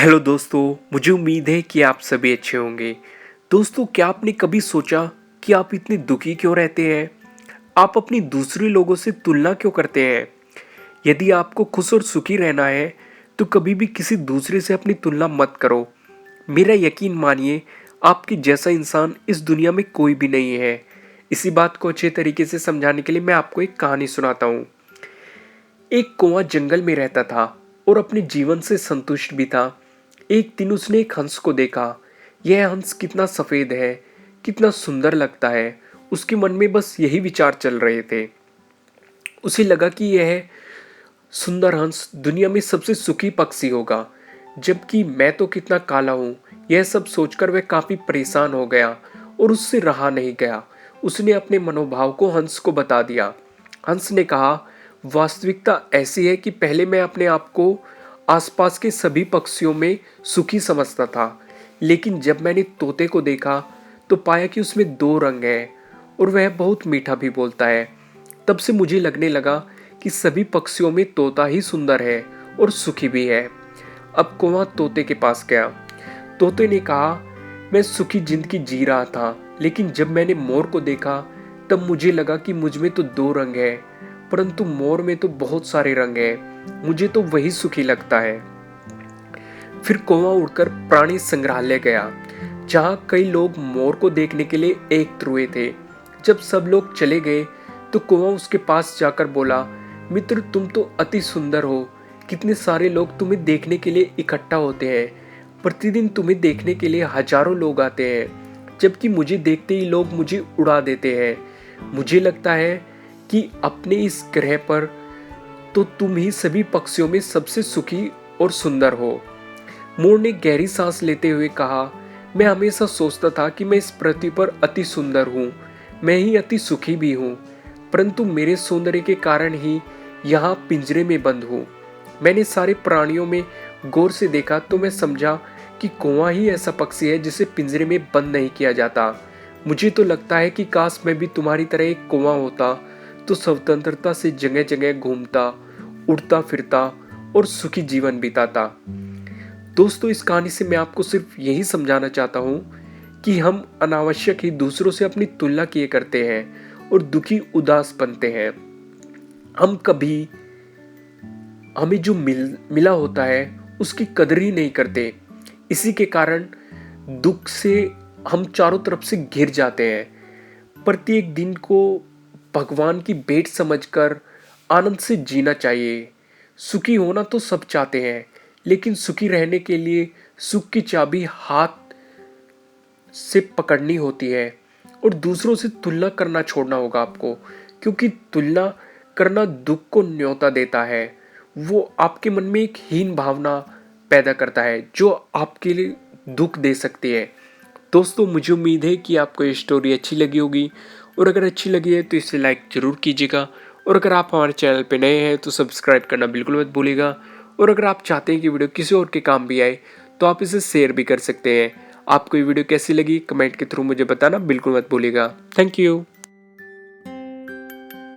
Hello दोस्तों, मुझे उम्मीद है कि आप सभी अच्छे होंगे। दोस्तों, क्या आपने कभी सोचा कि आप इतने दुखी क्यों रहते हैं? आप अपनी दूसरे लोगों से तुलना क्यों करते हैं? यदि आपको खुश और सुखी रहना है, तो कभी भी किसी दूसरे से अपनी तुलना मत करो। मेरा यकीन मानिए, आपके जैसा इंसान इस दुनिया में कोई भी नहीं है। इसी बात को अच्छे तरीके से समझाने के लिए मैं आपको एक कहानी सुनाता हूँ। एक कौवा जंगल में रहता था और अपने जीवन से संतुष्ट भी था। एक दिन उसने एक हंस को देखा। यह हंस कितना सफेद है, कितना सुंदर लगता है। उसके मन में बस यही विचार चल रहे थे। उसे लगा कि यह सुंदर हंस दुनिया में सबसे सुखी पक्षी होगा, जबकि मैं तो कितना काला हूँ। यह सब सोचकर वह काफी परेशान हो गया और उससे रहा नहीं गया। उसने अपने मनोभाव को हंस को बता दिया। हंस ने कहा, वास्तविकता ऐसी है कि पहले मैं अपने आप को आसपास के सभी पक्षियों में सुखी समझता था, लेकिन जब मैंने तोते को देखा तो पाया कि उसमें दो रंग हैं और वह बहुत मीठा भी बोलता है। तब से मुझे लगने लगा कि सभी पक्षियों में तोता ही सुंदर है और सुखी भी है। अब कौवा तोते के पास गया। तोते ने कहा, मैं सुखी जिंदगी जी रहा था, लेकिन जब मैंने मोर को देखा तब मुझे लगा कि मुझ में तो दो रंग हैं, परंतु मोर में तो बहुत सारे रंग हैं। मुझे तो वही सुखी लगता है। फिर कौवा उड़कर प्राणी संग्रहालय गया, जहां कई लोग मोर को देखने के लिए एकत्र हुए थे। जब सब लोग चले गए तो कौवा उसके पास जाकर बोला, मित्र, तुम तो अति सुंदर हो। कितने सारे लोग तुम्हें देखने के लिए इकट्ठा होते हैं। प्रतिदिन तुम्हें देखने के लिए हजारों लोग आते हैं, जबकि मुझे देखते ही लोग मुझे उड़ा देते हैं। मुझे लगता है कि अपने इस ग्रह पर तो तुम ही सभी पक्षियों में सबसे सुखी और सुंदर हो। मोर ने गहरी सांस लेते हुए कहा, मैं हमेशा सोचता था कि मैं इस पृथ्वी पर अति सुंदर हूँ, मैं ही अति सुखी भी हूँ, परंतु मेरे सौंदर्य के कारण ही यहाँ पिंजरे में बंद हूँ। मैंने सारे प्राणियों में गौर से देखा तो मैं समझा कि कौवा ही ऐसा पक्षी है जिसे पिंजरे में बंद नहीं किया जाता। मुझे तो लगता है कि काश मैं भी तुम्हारी तरह एक कौवा होता, तो स्वतंत्रता से जगह जगह घूमता, उड़ता फिरता और सुखी जीवन बिताता। दोस्तों, इस कहानी से मैं आपको सिर्फ यही समझाना चाहता हूँ कि हम अनावश्यक ही दूसरों से अपनी तुलना किए करते हैं और दुखी उदास बनते हैं। हम कभी हमें जो मिला होता है उसकी कदर ही नहीं करते। इसी के कारण दुख से हम चारों तरफ से घिर जाते हैं। प्रत्येक दिन को भगवान की भेंट समझकर आनंद से जीना चाहिए। सुखी होना तो सब चाहते हैं, लेकिन सुखी रहने के लिए सुख की चाबी हाथ से पकड़नी होती है और दूसरों से तुलना करना छोड़ना होगा आपको, क्योंकि तुलना करना दुख को न्योता देता है। वो आपके मन में एक हीन भावना पैदा करता है जो आपके लिए दुख दे सकती है। दोस्तों, मुझे उम्मीद है कि आपको ये स्टोरी अच्छी लगी होगी, और अगर अच्छी लगी है तो इसे लाइक ज़रूर कीजिएगा, और अगर आप हमारे चैनल पे नए हैं तो सब्सक्राइब करना बिल्कुल मत भूलिएगा। और अगर आप चाहते हैं कि वीडियो किसी और के काम भी आए तो आप इसे शेयर भी कर सकते हैं। आपको ये वीडियो कैसी लगी कमेंट के थ्रू मुझे बताना बिल्कुल मत भूलिएगा। Thank you.